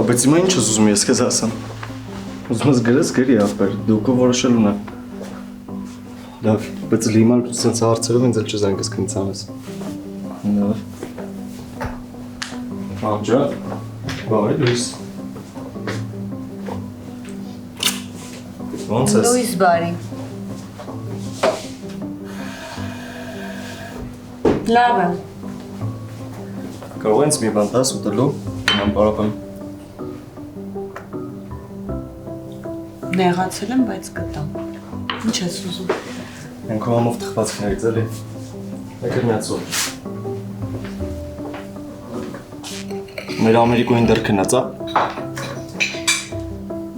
բայց հիմա ինչ ես ուզում ես քեզ ասեմ։ Ուզում ես գրես գրի ապեր, դու քո որոշելուն է։ Լավ, բայց լիման sense հարցերով ինձ էլ չզանգ կսկնից անես։ Լավ։ Մամջա, բարի լույս։ Ոնց ես։ Լույս բարի։ Լավ եմ։ Կարող ես մի բան տաս ուտելու, ման պարապեմ։ Նեղացել եմ, բայց կտամ։ Ինչ ես ուզում։ Են քո համով թխվածքներից էլի։ Եկել միացող։ Մեր Ամերիկոյին դեռ քնած է։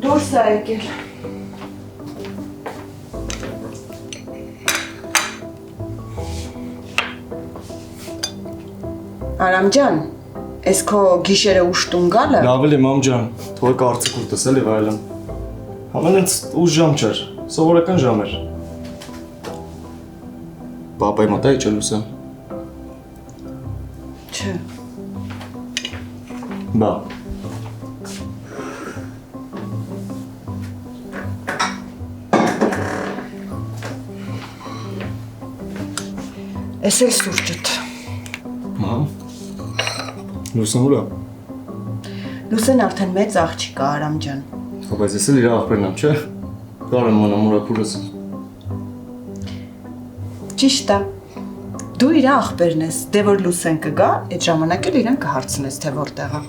Դուրս է եկել։ Արամ ջան, ես քո գիշերը ուշտուն գալը։ Լավ էլի մամ ջան, թող կարծիք ուտես էլի վայելն։ Ամեն ինձ ուշ ժամ չէր, սովորական ժամ էր։ Պապայի մոտ է իջելուս է։ Չէ։ Բա։ Ես էլ սուրճդ։ Մամ։ Լուսն ուր է։ Լուսեն արդեն մեծ աղջիկ է, Արամ ջան։ Բայց ես էլ իր աղբերն եմ, չէ։ Կարեմ մանամ ուրապուրս։ Ճիշտ է։ Դու իր աղբերն ես, դե որ Լուսեն կգա, այդ ժամանակ էլ իրան կհարցնես, թե որտեղ է։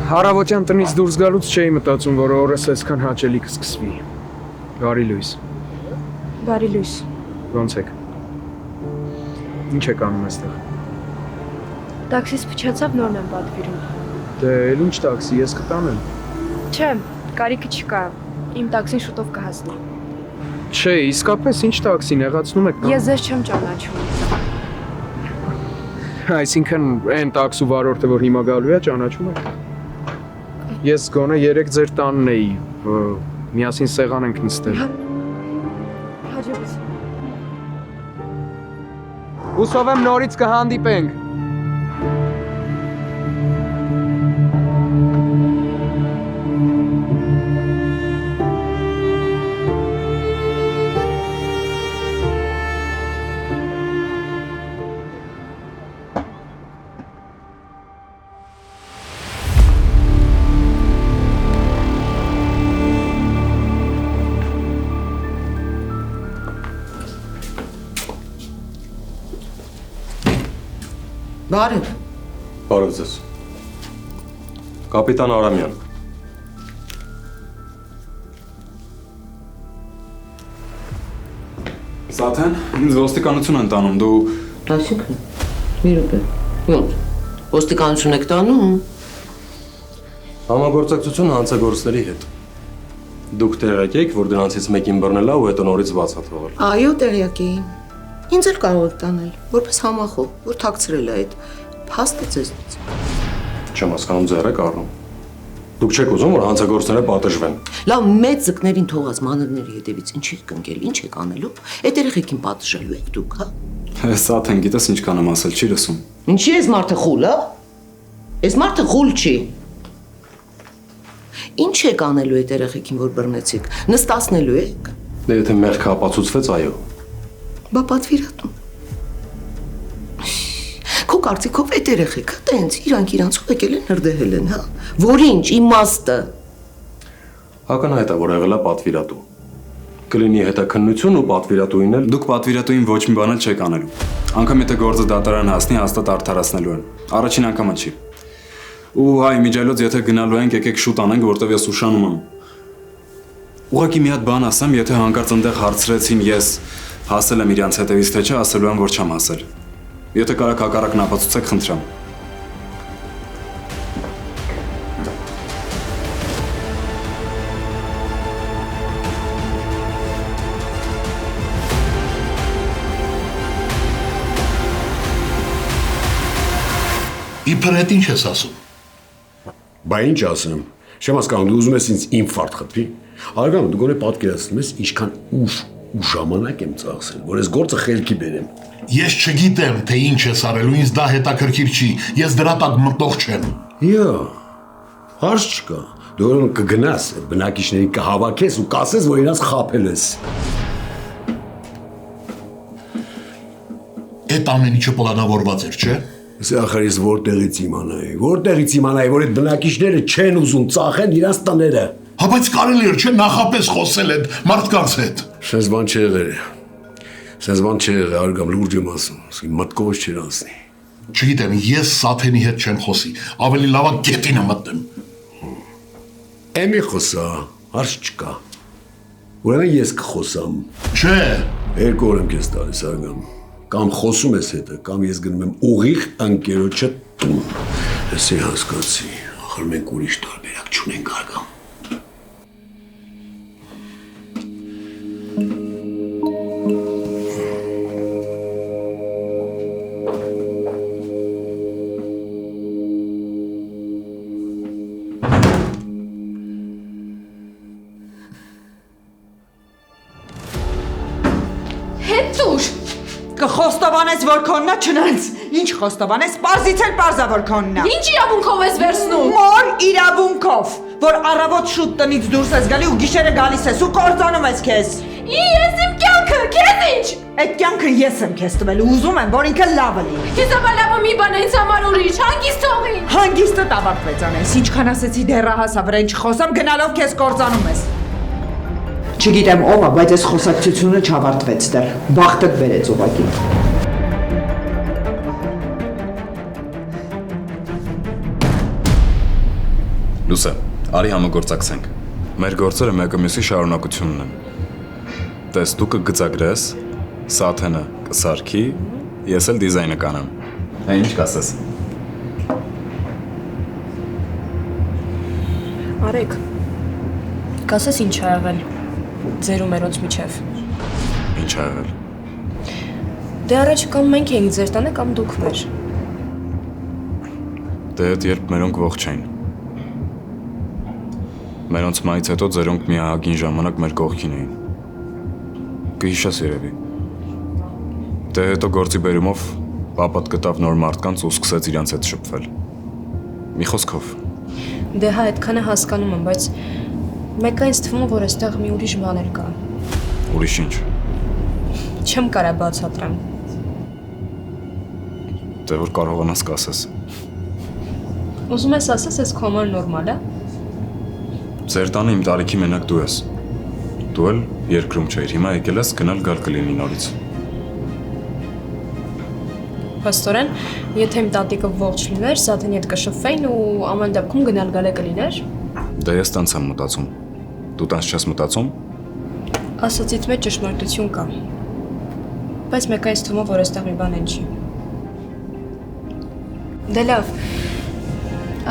Հարավոտյան տնից դուրս գալուց չէի մտածում, որ օրս այսքան հաճելի կսկսվի։ Բարի լույս։ Բարի լույս։ Ոնց եք։ Ինչ եք անում այստեղ։ Տաքսիս փչացավ, նորն եմ պատվիրում։ Դե էլ ինչ տաքսի, ես կտանեմ։ Չէ, կարիքը չկա։ Իմ տաքսին շուտով կհասնի։ Չէ, իսկապես ինչ տաքսի, նեղացնում եք։ Ես ձեզ չեմ ճանաչում։ Այսինքն այն տաքսու վարորդը, որ հիմա գալու է, ճանաչում եք։ Ես գոնե 3 ձեր տանն էի, միասին սեղան ենք նստել։ Հաջողվեց։ Հուսով եմ նորից կհանդիպենք։ Բարև։ Բարև ձեզ։ Կապիտան Արամյան։ Սաթեն, ինձ ոստիկանություն են տանում, դու… Այսինքն, մի րոպե։ Ոնց, ոստիկանություն եք տանում։ Համագործակցություն հանցագործների հետ։ Դուք տեղյակ եք, որ դրանցից մեկին բռնել է ու հետո նորից բաց է թողել։ Այո, տեղյակ էի։ Ինձ էլ կարող եք տանել, որպես համախոհ, որ թաքցրել է այդ փաստը ձեզնից։ Չեմ հասկանում ձեր եք առնում։ Դուք չեք ուզում, որ հանցագործները պատժվեն։ Լավ, մեծ ձկներին թողած մանրների հետևից ինչ եք ընկել, ինչ եք անելու, այդ երեխեքին պատժելու եք դուք, հա։ Սաթեն, գիտես ինչքան եմ ասել, չի լսում։ Ինչի՞ ես մարդը խուլ, հա։ Այս մարդը խուլ չի։ Ինչ եք անելու այդ երեխեքին, որ բռնեցիք, նստացնելու եք։ Դե եթե մեղքը ապացուցվեց, այո։ Բա պատվիրատու։ Քո կարծիքով այդ երեխեքը տենց իրանք իրանցով եկել են հրդեհել են, հա։ Որ ինչ իմաստը։ Ակնհայտ է, որ եղել է պատվիրատու։ կլինի հետաքննություն ու պատվիրատուին էլ Դուք պատվիրատուին ոչ մի բան էլ չեք անելու։ Անկամ եթե գործը դատարան հասնի, հաստատ արդարացնելու են։ Առաջին անգամը չի։ Ու հայ միջայլոց եթե գնալու ենք, եկեք շուտ անենք, որտեվ ես ուշանում եմ։ Ուղղակի մի հատ բան ասեմ, եթե հանկարծ այնտեղ հարցրեցին ես հասել եմ իրանց հետևից թե չէ, ասելու եմ, որ չեմ հասել։ Եթե կարաք հակառակն ապացուցեք, խնդրեմ։ Իբր հետ ինչ ես ասում։ Բա ինչ ասեմ։ Չեմ հասկանում, դու ուզում ես ինձ ինֆարկտ խփի։ Արգամ, դու գոնե պատկերացնում ես, ինչքան ուժ ու ժամանակ եմ ծախսել, որ այս գործը խելքի բերեմ։ Ես չգիտեմ, թե ինչ ես արելու, ինձ դա հետաքրքիր չի։ Ես դրա տակ մտող չեմ։ Յա, հարց չկա։ Դու ուրեմն կգնաս, այդ բնակիչներին կհավաքես ու կասես, որ իրաց խաբել ես։ Այդ ամեն ինչը պլանավորված էր, չէ՞։ Սա ախր որտեղից իմանայի, որ այդ բնակիչները չեն ուզում ծախեն իրաց տները։ Հա բայց կարելի էր չէ նախապես խոսել այդ մարդկանց հետ։ Սենց բան չի եղել, արգամ լուրջ եմ ասում, ասում մտքովս չեր անցնի։ Չգիտեմ, ես Սաթենի հետ չեմ խոսի, ավելի լավ է գետինը մտնեմ։ Էմի խոսա, հարց չկա։ Ուրեմն ես կխոսամ։ Չէ։ 2 օր եմ քեզ տալիս, արգամ։ Կամ խոսում ես հետը, կամ ես գնում եմ ուղիղ ընկերոջը տուն։ Էսի հասկացի, ախր մենք ուրիշ տարբերակ չունենք արգամ։ Կխոստովանես, որ քոննա չնանց։ Ինչ խոստովանես, պարզից էլ պարզա, որ քոննա։ Ինչ իրավունքով ես վերցնում։ Մոր իրավունքով, որ առավոտ շուտ տնից դուրս ես գալի ու գիշերը գալիս ես ու կործանում ես քեզ։ Ես իմ կյանքը, քեզ ինչ։ Այդ կյանքը ես եմ քեզ տվել ու ուզում եմ, որ ինքը լավը լինի։ Հեզաբալավը մի բան ինձ համար ուրիշ, հանգիստ թողի։ Հանգիստը տավարտվեց անես, ինչքան ասեցի դեռահասա վրա ինչ խոսամ, գնալով քեզ կործանում ես։ Չգիտեմ ով է, բայց այս խոսակցությունը չավարտվեց դեռ։ Բախտդ բերեց ուղղակի։ Լուսե, արի համագործակցենք։ Մեր գործերը մեկը մյուսի շարունակությունն են։ Տես դու կգծագրես, Սաթենը կսարքի, ես էլ դիզայնը կանեմ։ Հա ինչ կասես։ Արեք, կասես ինչ ա եղել ձեր ու մերոնց միջև։ Ինչ ա եղել։ Դե առաջ կամ մենք էինք ձեր տանը, կամ դուք մեր։ Դե հետ երբ մերոնք ողջ էին։ Մերոնց մայից հետո ձերոնք մի ահագին ժամանակ մեր կողքին էին։ Կհիշես երևի։ Դե հետո գործի բերումով պապատ գտավ նոր մարդկանց ու սկսեց իրանց հետ շփվել։ Մի խոսքով։ Դե հա, այդքանը հասկանում եմ, բայց մեկ այնց թվում է, որ այստեղ մի ուրիշ բան էլ կա։ Ուրիշ ինչ։ Չեմ կարա բացատրեմ։ Դե որ կարողանաս կասես։ Ուզում ես ասես, այս քո համար նորմալ է։ Ձեր տանը իմ տարիքի մենակ դու ես։ Դու էլ երկրում չէիր, հիմա եկել ես գնալ գալ կլինի նորից։ Փաստորեն, եթե իմ տատիկը ողջ լիներ, Սաթենի հետ կշփվեին ու ամեն դեպքում գնալ գալը կլիներ։ Դե ես տանց եմ մտածում։ Դու տանց չես մտածում։ Ասացիդ մեջ ճշմարտություն կա։ Բայց մեկ այնց թվում է, որ այստեղ մի բան են չի։ Դե լավ։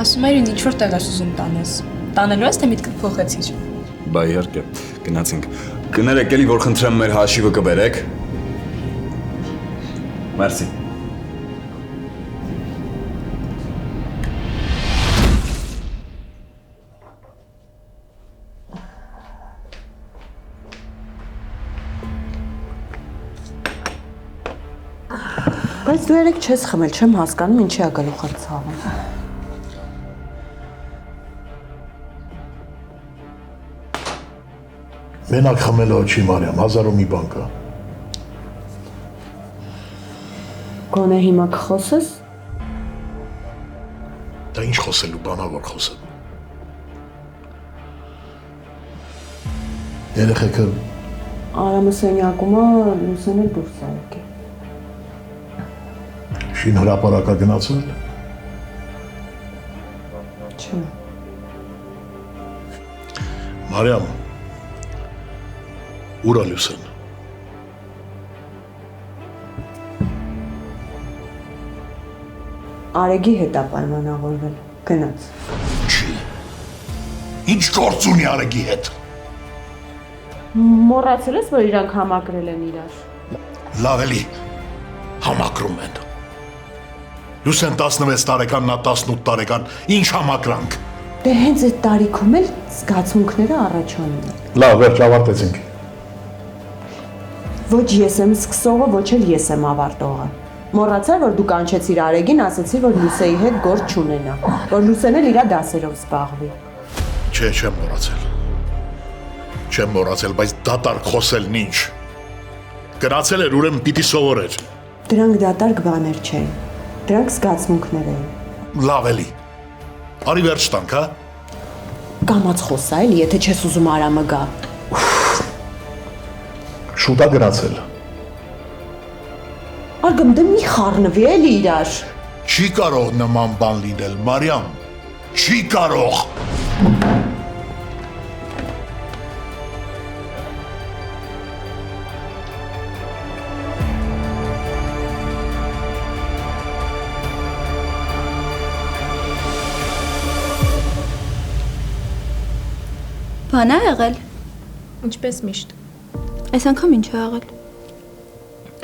Ասում էր ինձ ինչ-որ տեղ ես ուզում տանես։ Տանելու ես, թե միտքդ փոխեցիր։ Բա իհարկե, գնացինք։ Կներեք էլի, որ խնդրեմ մեր հաշիվը կբերեք։ Մերսի։ Բայց դու երեք չես խմել, չեմ հասկանում ինչի է գլուխդ ցավում։ Մենակ խմելը չի Մարիամ, 1000 ու մի բան կա։ Գոնե հիմա կխոսես։ Դա ինչ խոսելու բանավոր խոսել։ Երեխեքը Արամը սենյակում է, Լուսենը դուրս է եկել։ Շին հրապարակա գնացել։ Չէ։ Մարիամ, ուր է Լուսեն։ Արեգի հետ է պայմանավորվել, գնաց։ Չի։ Ինչ գործ ունի Արեգի հետ։ Մոռացել ես, որ իրանք համակրել են իրար։ Լավ էլի, համակրում են։ Լուսեն 16 տարեկան, նա 18 տարեկան, ինչ համակրանք։ Դե հենց այդ տարիքում էլ զգացմունքները առաջանում են։ Լավ, վերջ ավարտեցինք։ Ոչ ես եմ սկսողը, ոչ էլ ես եմ ավարտողը։ Մոռացար, որ դու կանչեցիր Արեգին, ասացի, որ Լուսեի հետ գործ չունենա, որ Լուսեն էլ իր դասերով զբաղվի։ Չէ, չեմ մոռացել։ Չեմ մոռացել, բայց դատարկ խոսելն ինչ։ Գնացել էր, ուրեմն պիտի սովորեր։ Դրանք դատարկ բաներ չէին։ Դրանք զգացմունքներ էին։ Լավ էլի։ Արի վերջ տանք, հա։ Կամաց խոսա էլի, եթե չես ուզում Արամը գա։ Շուտ է գնացել։ Արգամ դե մի խառնվի էլի իրար։ Չի կարող նման բան լինել, Մարիամ։ Չի կարող։ Բան է եղել։ Ինչպես միշտ։ Այս անգամ ինչ է եղել։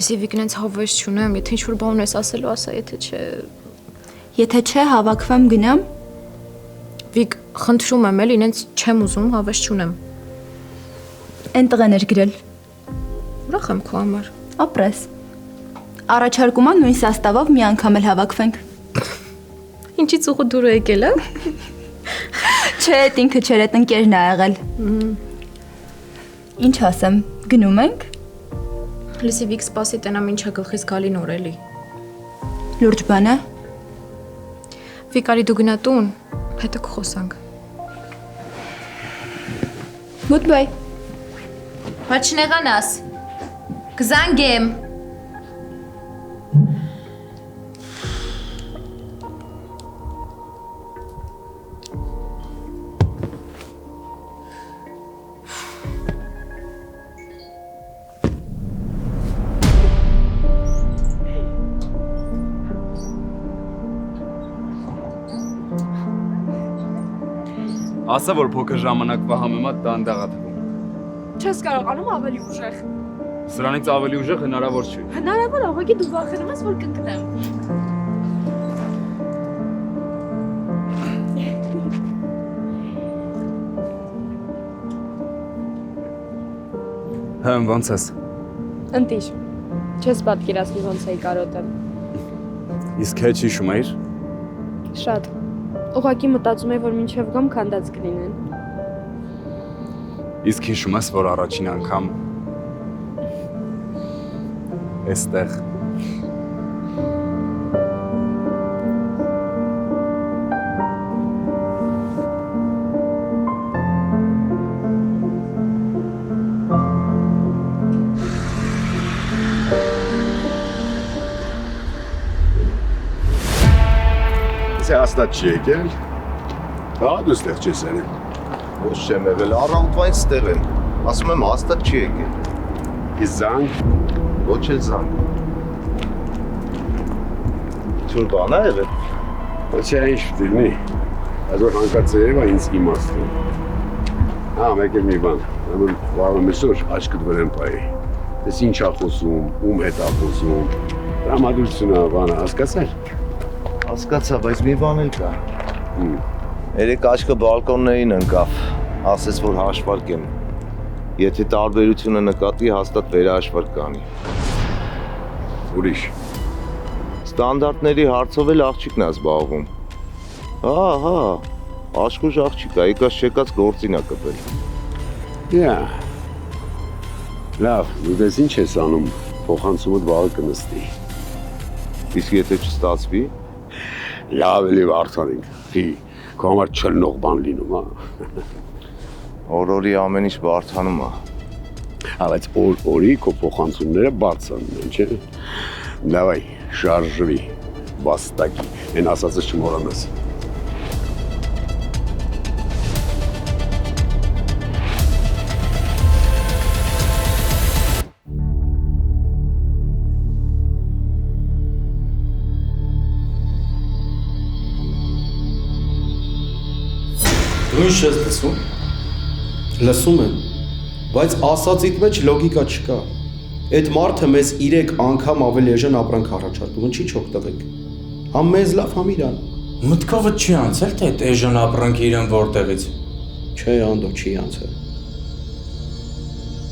Սիվիկն ինձ հավես չունեմ, եթե ինչ-որ բան ունես ասելու, ասա, եթե չէ… Եթե չէ, հավաքվեմ գնամ։ Վիկ, խնդրում եմ էլ, ինձ չեմ ուզում, հավես չունեմ։ Էն տղեն էր գրել։ Ուրախ եմ քո համար։ Ապրես։ Առաջարկում եմ նույն սաստավով մի անգամ էլ հավաքվենք։ Ինչի ծուղու դուր եկել է։ Չէ, ինքը չէր, այդ ընկերն է եղել։ Ինչ ասեմ, գնում ենք։ Լսի Վիկ, սպասի տենամ ինչա գլխից գալի նոր էլի։ Լուրջ բան է։ Վիկ, արի դու գնա տուն, հետը կխոսանք։ Goodbye։ Բայց չնեղանաս։ Կզանգեմ։ Ասա, որ փոքր ժամանակվա համեմատ դանդաղ է թվում։ Չես կարողանում ավելի ուժեղ։ Սրանից ավելի ուժեղ հնարավոր չի։ Հնարավոր աղագի դու վախենում ես, որ կընկնեմ։ Հմ, ոնց ես։ Ընտիր։ Չես պատկերացնի ոնց էի կարոտեմ։ Իսկ հետ հիշում էիր։ Շատ։ Ուղղակի մտածում էի, որ մինչև գամ քանդած կլինեն։ Իսկ հիշում ես, որ առաջին անգամ էստեղ հաստատ չի եկել։ Հա, դու ստեղ չես եղել։ Ոչ չեմ եղել, առավոտվանից ստեղ եմ։ Ասում եմ հաստատ չի եկել։ Իսկ զանգ։ Ոչ էլ զանգ։ Ինչ-որ բան է եղել։ Ոչ ինչ դինի։ Այսօր հանկարծ երևա ինձ իմաստում։ Հա, մեկ էլ մի բան։ Ուրեմն վաղը մեսօր աչքդ վրա եմ պայի։ Դες ինչ ա խոսում, ում հետ ա խոսում։ Տրամադրությունն բանը հասկացար։ Հասկացա, բայց մի բան էլ կա։ Երեք աչքը բալկոններին ընկավ, ասեց, որ հաշվարկ եմ։ Եթե տարբերությունը նկատի, հաստատ վերահաշվարկ կանի։ Ուրիշ։ Ստանդարտների հարցով էլ աղջիկն է զբաղվում։ Հա, աշխուժ աղջիկ է, եկած չեկած գործին է կպել։ Յա։ Լավ, դու դες ինչ ես անում, փոխանցումդ վաղը կնստի։ Իսկ եթե չստացվի։ Լավ էլի վարդանենք, խի, քո համար չլնող բան լինում, հա։ Օրորի ամեն ինչ բարթանում է։ Բայց օրի քո փոխանցումները բարձր են, չէ՞։ Դավայ, շարժվի, վաստակի, այն ասածը չմոռանաս։ Դու ինչ ես լսում։ Լսում եմ, բայց ասածիդ մեջ լոգիկա չկա։ Այդ մարդը մեզ 3 անգամ ավելի էժան ապրանք առաջարկում, ինչի՞ չօգտվենք։ Համ մեզ լավ, համ իրան։ Մտքովդ չի անցել, թե այդ էժան ապրանքը իրան որտեղից։ Չէ, Անդո, չի անցել։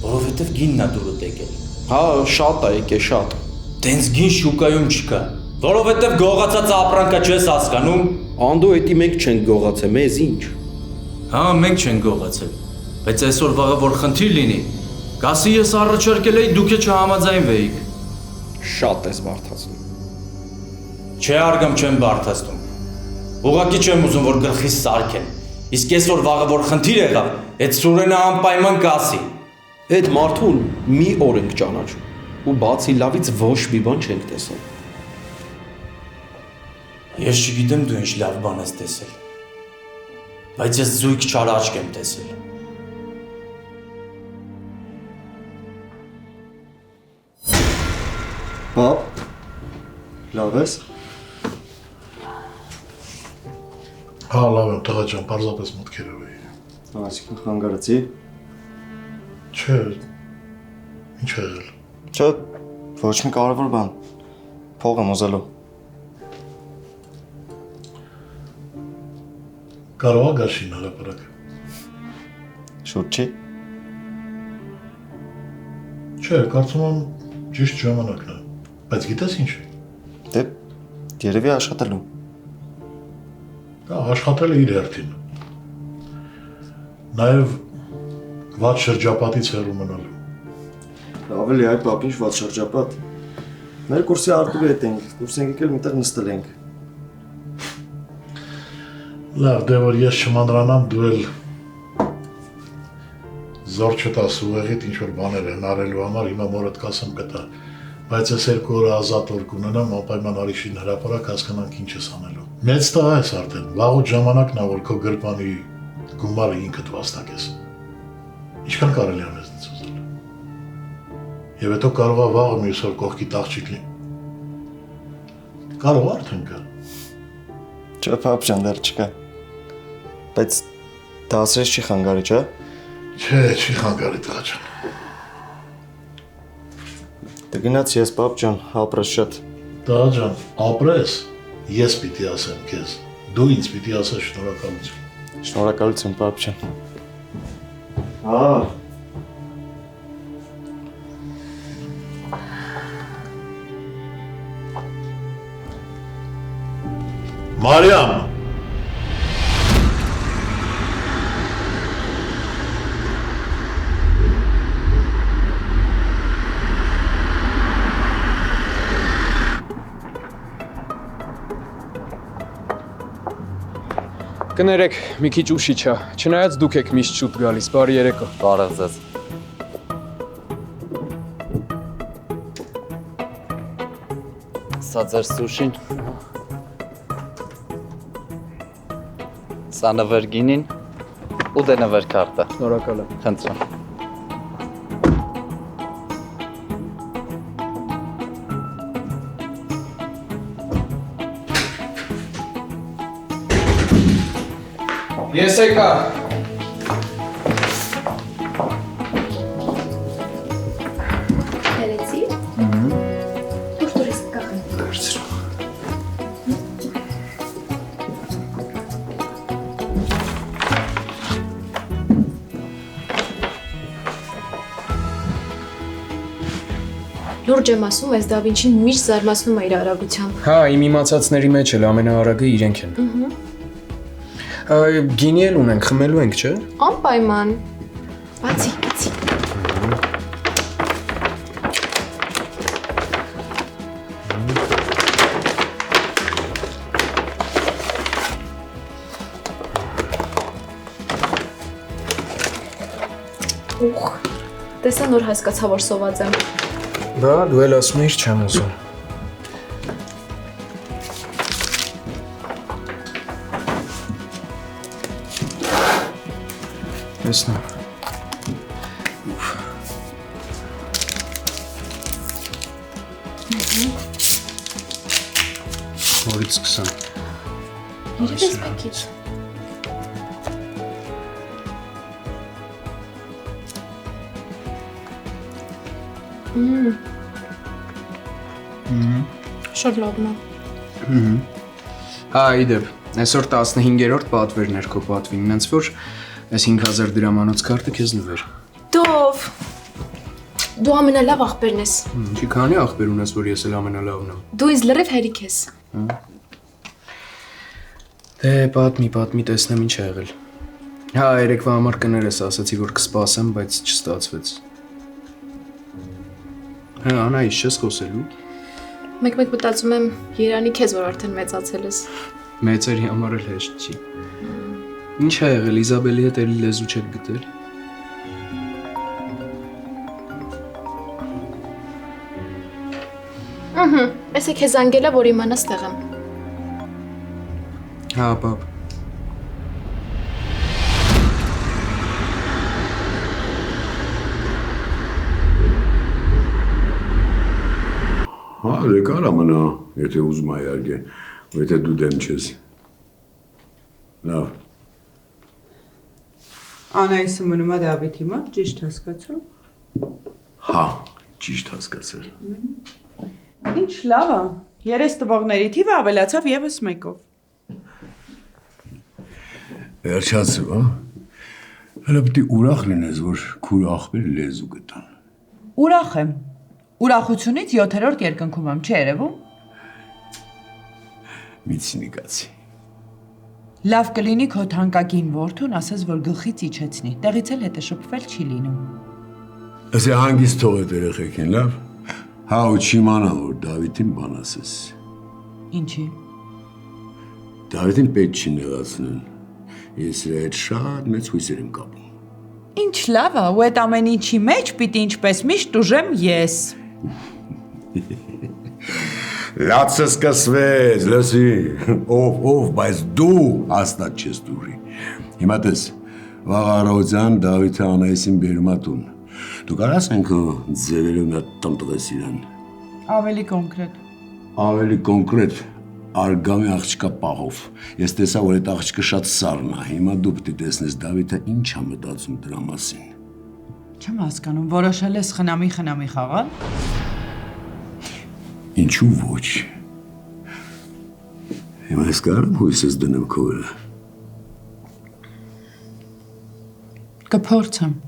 Որովհետև գինն է դուրը եկել։ Հա, շատ է եկել, շատ։ Տենց գին շուկայում չկա։ Որովհետև գողացած ապրանքը չես հասկանում։ Անդո, էդի մենք չենք գողացել, մեզ ինչ։ Հա, մենք չենք գողացել, բայց այսօր վաղը որ խնդիր լինի, գասի ես առաջարկել էի, դուք չհամաձայնվեիք։ Շատ ես բարդացնում։ Չէ, արգամ չեմ բարդացնում։ Ուղղակի չեմ ուզում, որ գլխիս սարքեն։ Իսկ այսօր վաղը որ խնդիր եղավ, այդ Սուրենը անպայման կասի։ Այդ մարդուն մի օր ենք ճանաչում, ու բացի լավից ոչ մի բան չենք տեսել։ Ես չգիտեմ դու ինչ լավ բան ես տեսել, բայց ես զույգ չար աչք եմ տեսել։ Պապ, լավ ես։ Հա, լավ եմ, տղա ջան, պարզապես մտքերով էի։ Այսինքն խանգարեցի։ Չէ, ինչ է եղել։ Չէ, ոչ մի կարևոր բան։ Փող եմ ուզելու։ Կարող է գաշին հրապարակ։ Շուտ չի։ Չէ, կարծում եմ ճիշտ ժամանակն է, բայց գիտես ինչ է։ Դե, երևի աշխատելու։ Դա աշխատել է իր հերթին։ Նաև վատ շրջապատից հեռու մնալու։ Ավելի այ պապ, ինչ վատ շրջապատ։ Մեր կուրսի Արտուրի հետ ենք, դուրս ենք եկել միտեղ նստել ենք։ Լավ, դե որ ես չմանրանամ, դու էլ զոր չտաս ուղեղիդ ինչ-որ բաներ են արելու համար, հիմա մորդ կասեմ կտա, բայց ես 2 օր ազատ օր կունենամ, անպայման արիշին հրապարակ հասկանանք ինչ ես անելու։ Մեծ տղա ես արդեն, վաղուց ժամանակն է, որ քո գրպանի գումարը ինքդ վաստակես։ Ինչքան կարելի է մեզնից ուզել։ Եվ հետո կարող է վաղը մյուս օր կողքի աղջիկ լինի։ Կարող արդեն կա։ Չէ, պապ ջան, դեռ չկա։ Բայց դա ասես չի խանգարի, չէ՞։ Չէ, չի խանգարի տղա ջան։ Դե գնաց ես, պապ ջան, ապրես շատ։ Տղա ջան, ապրես, ես պիտի ասեմ քեզ։ Դու ինձ պիտի ասես շնորհակալություն։ Շնորհակալություն, պապ ջան։ Հա։ Մարիամ։ Կներեք, մի քիչ ուշիչ է, չնայած դուք եք միշտ շուտ գալիս, բարի երեկո։ Բարև ձեզ։ Սա ձեր սուշին։ Սա նվեր գինին ու դե նվեր քարտը։ Շնորհակալ եմ։ Խնդրեմ։ Ես եկա։ Երեցի։ Դուր ես կախն։ Լուրջ եմ ասում, այս Դա Վինչին միշտ զարմացնում է իր արագությամբ։ Հա, իմ իմացածների մեջ էլ ամենաարագը իրենք են։ Գինի էլ ունենք, խմելու ենք, չէ՞։ Անպայման։ Բացի, բացի։ Ուխ։ Տեսա նոր հասկացա, որ սոված եմ։ Բա, դու էլ ասում ես չեմ ուզում։ Տեսնեմ։ Որից սկսեմ։ Երևի ես մեկ քիչ։ Շատ լավն է։ Այդեպ, այսօր 15-րդ պատվերն էր քո պատվին, ինձ որ այս 5000 դրամանոց քարտը քեզ նվեր։ Դով։ Դու ամենալավ աղբերն ես։ Ինչի քանի աղբեր ունես, որ ես էլ ամենալավն եմ։ Դու ինձ լրիվ հերիք ես։ Դե պատմի տեսնեմ ինչ ա եղել։ Հա, երեկվա համար կներես ասացի, որ կսպասեմ, բայց չստացվեց։ Հա, Անա, ինչ ես խոսելու։ Մեկ-մեկ մտածում եմ Երանի քեզ, որ արդեն մեծացել ես։ Մեծերի համար էլ հեշտ չի։ Ինչ ա եղել, Իզաբելի հետ էլի լեզու չեք գտել։ Ես է քեզ անգելա, որ իմանաս տեղ եմ։ Հա, պապ։ Հա, դե կարա մնա, եթե ուզում ա իհարկե, ու եթե դու դեմ չես։ Լավ։ Անայիսը մնում է Դավիթի մոտ, ճիշտ հասկացա։ Հա, ճիշտ հասկացել։ Ինչ լավ է։ 3 տվողների թիվը ավելացավ եւս մեկով։ Վերջացու, հա։ Հələ պետք է ուրախ լինես, որ քուր աղբերը լեզու գտան։ Ուրախ եմ։ Ուրախությունից 7-րդ երկնքում եմ, չի երևում։ Միցնիկացի։ Լավ կլինի քո թանկագին որդուն ասես, որ գլխից իջեցնի։ Տեղից էլ հետը շփվել չի լինում։ Ասե հանգիստ թող այդ երեխեքին, լավ։ Հա, ու չիմանա, որ Դավիթին բան ասես։ Ինչի։ Դավիթին պետք չի նեղացնեն։ Ես իր հետ շատ մեծ հույսեր եմ կապում։ Ինչ լավ է, ու այդ ամեն ինչի մեջ պիտի ինչպես միշտ ուժեմ ես։ Լացը սկսվեց, լսի, ով, բայց դու հաստատ չես դուրի։ Հիմա տես, վաղ առավոտյան Դավիթը Անայիսին բերում ա տուն։ Դու կարաս ինքը ձևերով մի հատ տան տվես իրան։ Ավելի կոնկրետ։ Ավելի կոնկրետ, արգամի աղջկա պահով։ Ես տեսա, որ այդ աղջկը շատ սառն ա։ Հիմա դու պետք է տեսնես Դավիթը ինչ ա մտածում դրա մասին։ Չեմ հասկանում, որոշել ես խնամի խաղալ։ Ինչու ոչ։ Հիմա ես կարամ հույսս դնեմ քո վրա։ Կփորձեմ։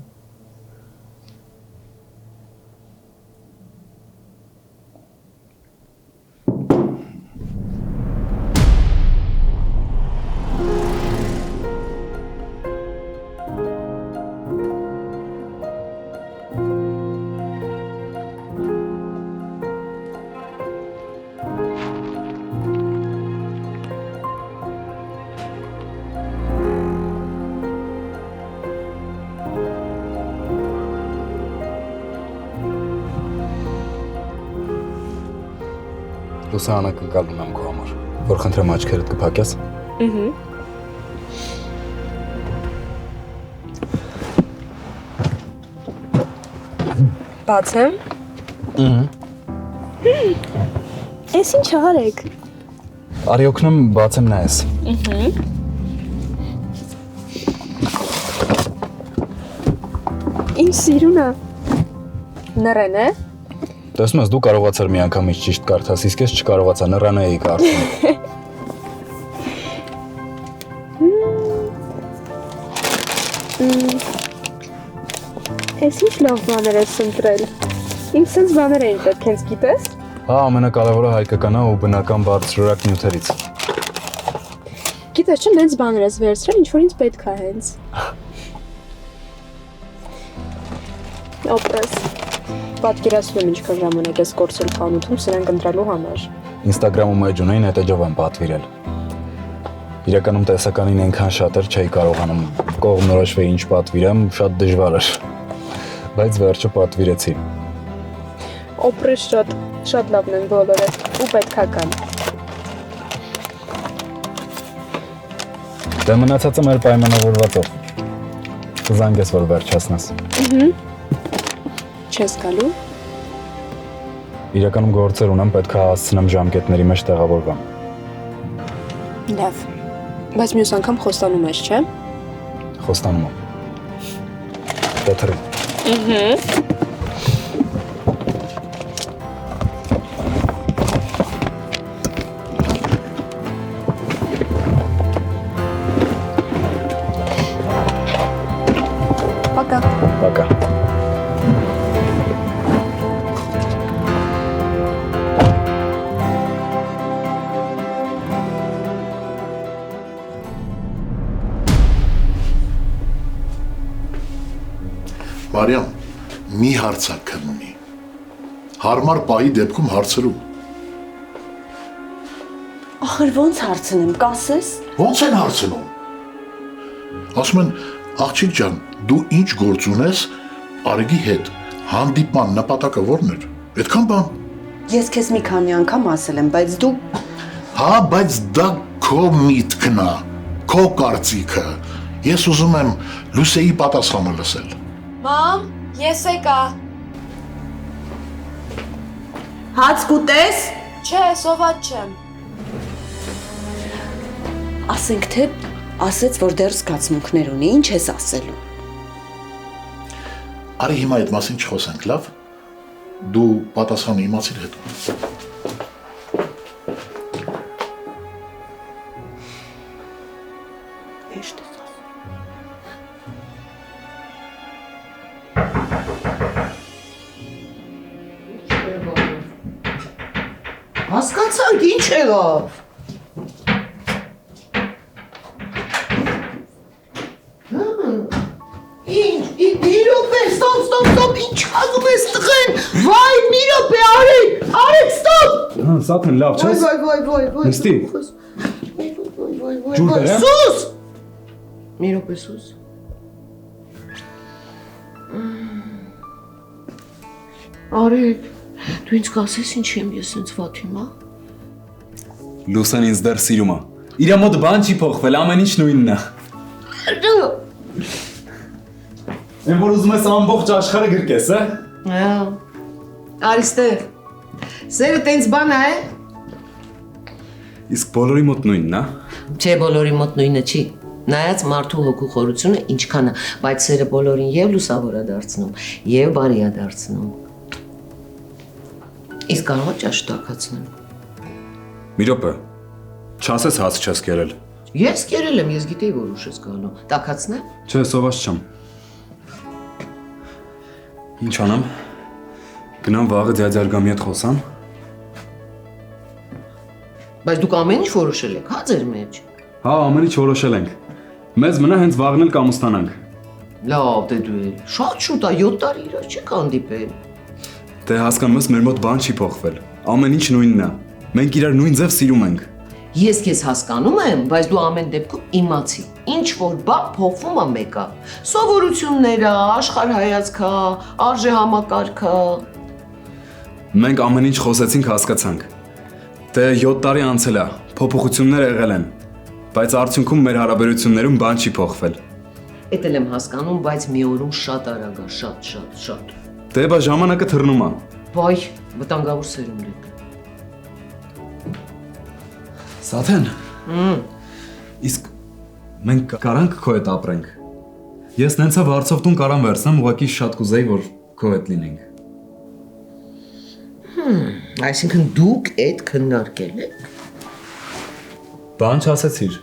Լուսանը կգալ ունեմ քո համար, որ խնդրեմ աչքերդ կփակես։ Բացեմ։ Էս ինչ արեք։ Արի օգնեմ բացեմ նայես։ Ինչ սիրուն է։ Նռեն է։ Տեսնում ես, դու կարողացար մի անգամից ճիշտ կարդաս, իսկ ես չկարողացա, նռան էի կարդում։ Էս ինչ լավ բաներ ես ընտրել։ Ինձ սենց բաներ էին պետք, հենց գիտես։ Հա, ամենակարևորը հայկական է ու բնական բարձրորակ նյութերից։ Գիտես, չէ՞, նենց բաներ ես վերցրել, ինչ որ ինձ պետք է հենց։ Օպրես։ Պատկերացնում եմ ինչքան ժամանակ ես կորցրել խանութում սրանք ընտրելու համար։ Ինստագրամում էջ ունեին, այդ էջով եմ պատվիրել։ Իրականում տեսականին այնքան շատ էր, չէի կարողանում կողմնորոշվել ինչ պատվիրեմ, շատ դժվար էր։ Բայց վերջը պատվիրեցի։ Օպրես շատ լավն են բոլորը ու պետքա կան։ Դե մնացածը մեր պայմանավորվածով։ Կզանգես, որ վերջացնես։ Չես գալու։ Իրականում գործեր ունեմ, պետք է հասցնեմ ժամկետների մեջ տեղավորվեմ։ Լավ։ Բայց մյուս անգամ խոստանում ես, չէ՞։ Խոստանում եմ։ Դեթրի։ Пока. Пока. Մարիամ, մի հարցակ քննի։ Հարմար պահի դեպքում հարցրու։ Ախր ոնց հարցնեմ, կասես։ Ոնց են հարցնում։ Ասում են, աղջիկ ջան, դու ինչ գործ ունես Արեգի հետ։ Հանդիպման նպատակը ո՞րն էր։ Այդքան բան։ Ես քեզ մի քանի անգամ ասել եմ, բայց դու Հա, բայց դա քո միտքն է, քո կարծիքը։ Ես ուզում եմ Լուսեի պատասխանը լսել։ Մամ, ես եկա։ Հաց կուտես։ Չէ, սոված չեմ։ Ասենք թե ասեց, որ դեռ զգացմունքներ ունի, ինչ ես ասելու։ Արի հիմա այդ մասին չխոսենք, լավ։ Դու պատասխանը իմացիր հետո։ Հասկացանք, ինչ եղավ։ Մի րոպե, ստոպ, ինչ անում ես տղեն, վայ, մի րոպե, Արեգ, ստոպ։ Սաթեն, լավ չես։ Վայ, Նստի։ Ջուր բերեմ։ Սուս։ Մի րոպե, սուս։ Արեգ, դու ինձ կասես ինչ եմ ես ինձ վատ հիմա։ Լուսեն ինձ դեռ սիրում է։ Իրա մոտ բան չի փոխվել, ամեն ինչ նույնն է։ Են որ ուզում ես ամբողջ աշխարհը գրկես, Հա։ Արիստեղ։ Սերը տենց բան է։ Իսկ բոլորի մոտ նույնն է։ Չէ, բոլորի մոտ նույնը չի։ Նայած մարդու հոգու խորությունը ինչքան է, բայց սերը բոլորին եւ լուսավոր է դարձնում, եւ բարի է դարձնում։ Իսկ կարող է ճաշ տաքացնել։ Մի րոպե։ Չասես հաց չես կերել։ Ես կերել եմ, ես գիտեի, որ ուշ ես գալու։ Տաքացնե՞մ։ Չէ, սոված չեմ։ Ինչ անեմ։ Գնամ վաղը ձյաձարգամի հետ խոսամ։ Բայց դուք ամեն ինչ որոշել եք, հա ձեր մեջ։ Հա, ամեն ինչ որոշել ենք։ Մեզ մնա հենց վաղն էլ կամստանանք։ Լավ, դե դու էլ։ Շատ շուտ է, 7 տարի իրար չեք հանդիպել։ Դե հասկանում ես, մեր մոտ բան չի փոխվել։ Ամեն ինչ նույնն է։ Մենք իրար նույն ձև սիրում ենք։ Ես քեզ հասկանում եմ, բայց դու ամեն դեպքում իմացի։ Ինչ որ բան փոխվում է մեկը։ Սովորությունները, աշխարհայացքը, արժե համակարգը։ Մենք ամեն ինչ խոսեցինք, հասկացանք։ Դե 7 տարի անցել է, փոփոխություններ եղել են, բայց արդյունքում մեր հարաբերություններում բան չի փոխվել։ Էդ էլ եմ հասկանում, բայց մի օրում շատ արագ է, շատ։ Դե բա ժամանակը թռնում է։ Վայ, վտանգավոր սերունդ եք։ Սաթեն։ Իսկ մենք կարանք քո հետ ապրենք։ Ես նենցա վարձով տուն կարամ վերցնեմ, ուղղակի շատ կուզեի, որ քո հետ լինենք։ Այսինքն դուք այդ քննարկել եք։ Բան չասեցիր։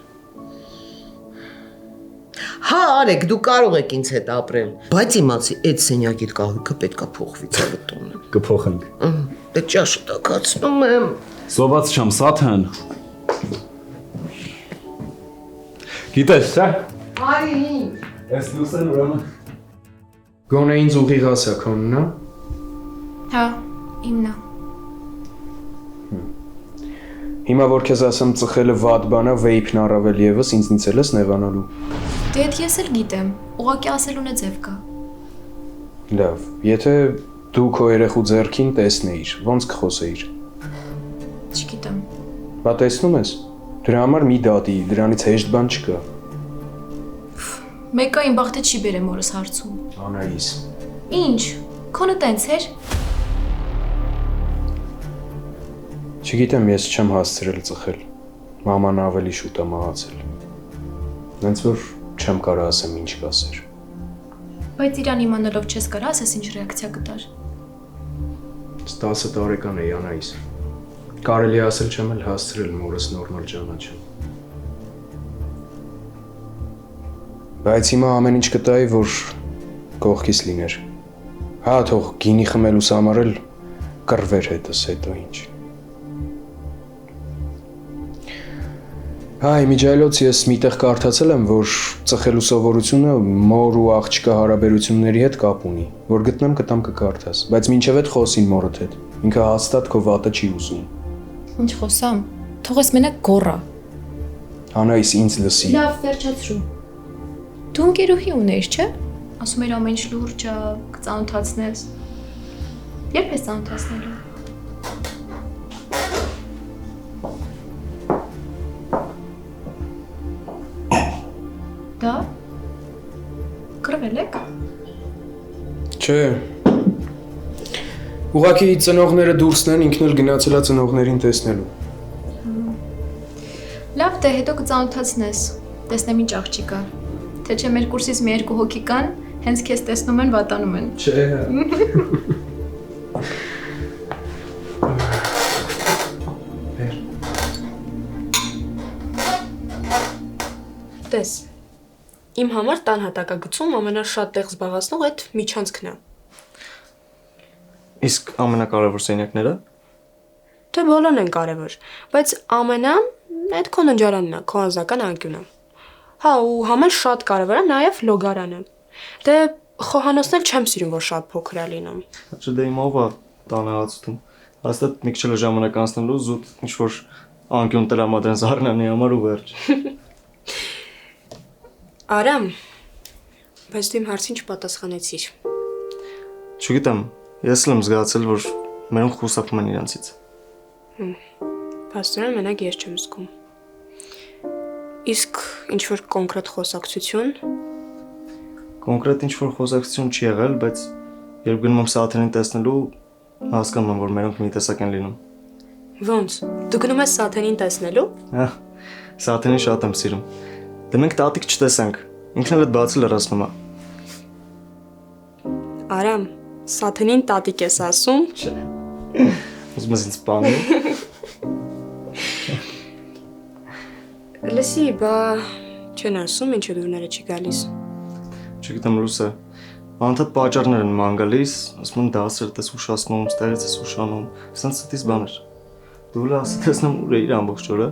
Հա, Արեգ, դու կարող եք ինձ հետ ապրել, բայց իմացի, այդ սենյակիդ կահույքը պետքա փոխվի ցավը տոնը։ Կփոխենք։ Դե ճաշը տաքացնում եմ։ Սոված չեմ, Սաթեն։ Գիտես, չէ՞։ Արի ինչ։ Ես լուսեն ուրեմն։ Գոնե ինձ ուղիղացա քոնն է։ Հա, իմն է։ Հիմա որ քեզ ասեմ ծխելը վատ բան է, վեյփն առավել եւս ինձնից էլ ես նեղանալու։ Դե այդ ես էլ գիտեմ, ուղղակի ասելուն է ձև կա։ Լավ, եթե դու քո երեխու ձեռքին տեսնեիր, ոնց կխոսեիր։ Չգիտեմ։ Բա տեսնում ես։ Դրա համար մի դատի, դրանից հեշտ բան չկա։ Մեկը իմ բախտը չի բերեմ օրս հարցում։ Անայիս։ Ինչ, քոնը տենց էր։ Չգիտեմ, ես չեմ հասցրել ծխել։ Մաման ավելի շուտ է մահացել։ Ոնց որ չեմ կարող ասեմ ինչ կասեր։ Բայց իրան իմանալով չես կարող ասես ինչ ռեակցիա կտար։ 10 տարեկան էի Անայիս։ Կարելի է ասել չեմ էլ հասցրել մորս նորմալ ճանաչել։ Բայց հիմա ամեն ինչ կտայի, որ կողքից լիներ։ Հա, թող գինի խմելուս համար էլ կռվեր հետս, հետո ինչ։ Հայ, միջայլոց ես միտեղ կարդացել եմ, որ ծխելու սովորությունը մոր ու աղջկա հարաբերությունների հետ կապ ունի, որ գտնեմ կտամ կկարդաս, բայց մինչև այդ խոսին մորդ հետ, ինքը հաստատ քո վատը չի ուզում։ Ինչ խոսամ, թող ես մենակ գոռա։ Անայիս ինձ լսի։ Լավ, վերջացրու։ Դու ընկերուհի ունեիր, չէ՞։ Ասում էր ամեն ինչ լուրջ է, կծանոթացնես։ Երբ ես ծանոթացնելու։ Դա կռվել եք։ Չէ։ Ուղղակի ծնողները դուրսն են, ինքն էլ գնացել է ծնողներին տեսնելու։ Լավ, դե հետո կծանոթացնես։ Տեսնեմ ինչ աղջիկ կա։ Թե չէ մեր կուրսից մի երկու հոգի կան, հենց քեզ տեսնում են, վատանում են։ Չէ։ Տես։ Իմ համար տան հատակագծում ամենաշատ տեղ զբաղացնող այդ միջանցքն է։ Իսկ ամենակարևոր սենյակները։ Դե բոլորն են կարևոր, բայց ամենան այդ քո ննջարանն է, քո անձնական անկյունը։ Հա, ու համեն շատ կարևոր է նաև լոգարանը։ Դե խոհանոցն էլ չեմ սիրում, որ շատ փոքր է լինում։ Չէ, դե իմ ով է տանը հացում։ Հաստատ մի քիչ էլ ժամանակ անցնելու զուտ ինչ որ անկյուն տրամադրեն Զարնանի համար ու վերջ։ Արամ, բայց դու իմ հարցին չպատասխանեցիր։ Չգիտեմ, ես էլ եմ զգացել, որ մերոնք խուսափում են իրանցից։ Փաստորեն մենակ ես չեմ զգում։ Իսկ ինչ որ կոնկրետ խոսակցություն։ Կոնկրետ ինչ որ խոսակցություն չի եղել, բայց երբ գնում եմ Սաթենին տեսնելու, հասկանում եմ, որ մերոնք մի տեսակ են լինում։ Ոնց։ Դու գնում ես Սաթենին տեսնելու։ Հա, Սաթենին շատ եմ սիրում։ Դե մենք տատիկ չտեսանք, ինքն էլ այդ բացի լրացնում է։ Արամ, Սաթենին տատիկ ես ասում։ Չէ։ Ուզում ես ինձ սպանել։ Լսի, բա չեն ասում ինչու դուրները չի գալիս։ Չգիտեմ Ռուսը, անդադ պատճառներ են ման գալիս, ասում են դասեր դες ուշացնում, ստերից ես ուշանում, սենց ստից բաներ։ Դու լա ասի տեսնեմ ուր է իր ամբողջ օրը։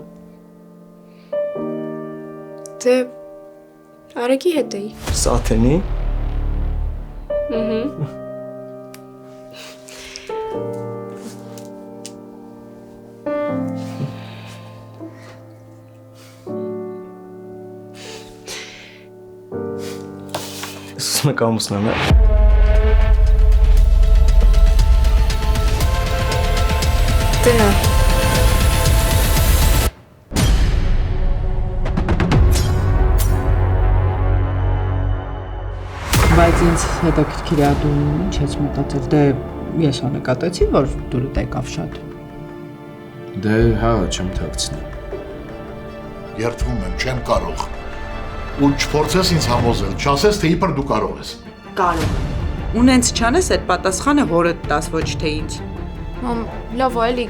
Դե Արեգի հետ էի։ Սաթենի։ Սուսմը կամուսնեմ է։ Դե Բայց ինձ հետաքրքիր է դու ինչ ես մտածել, դե ես անեկատեցի, որ դուրդ եկավ շատ։ Դե հա, չեմ թաքցնի։ Երդվում եմ, չեմ կարող։ Ու չփորձես ինձ համոզել, չասես, թե իբր դու կարող ես։ Կարող։ Ունենց չանես այդ պատասխանը հորդ տաս, ոչ թե ինձ։ Մամ, լավ, էլի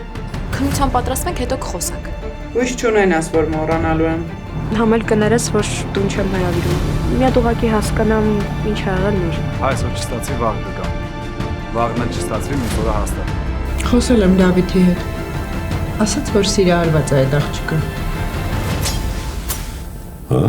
քնության պատրաստվենք, հետո կխոսանք։ Հույս չունենաս, որ մոռանալու եմ։ Համել կներես, որ տուն չեմ հրավիրում։ Մի հատ ուղղակի հասկանամ ինչ ա եղել նոր։ Այսօր չստացվի, վաղ կգա։ Վաղն էլ չստացվի, մի օրը հաստատ։ Խոսել եմ Դավիթի հետ։ Ասաց, որ սիրահարված է այդ աղջիկը։ Հա։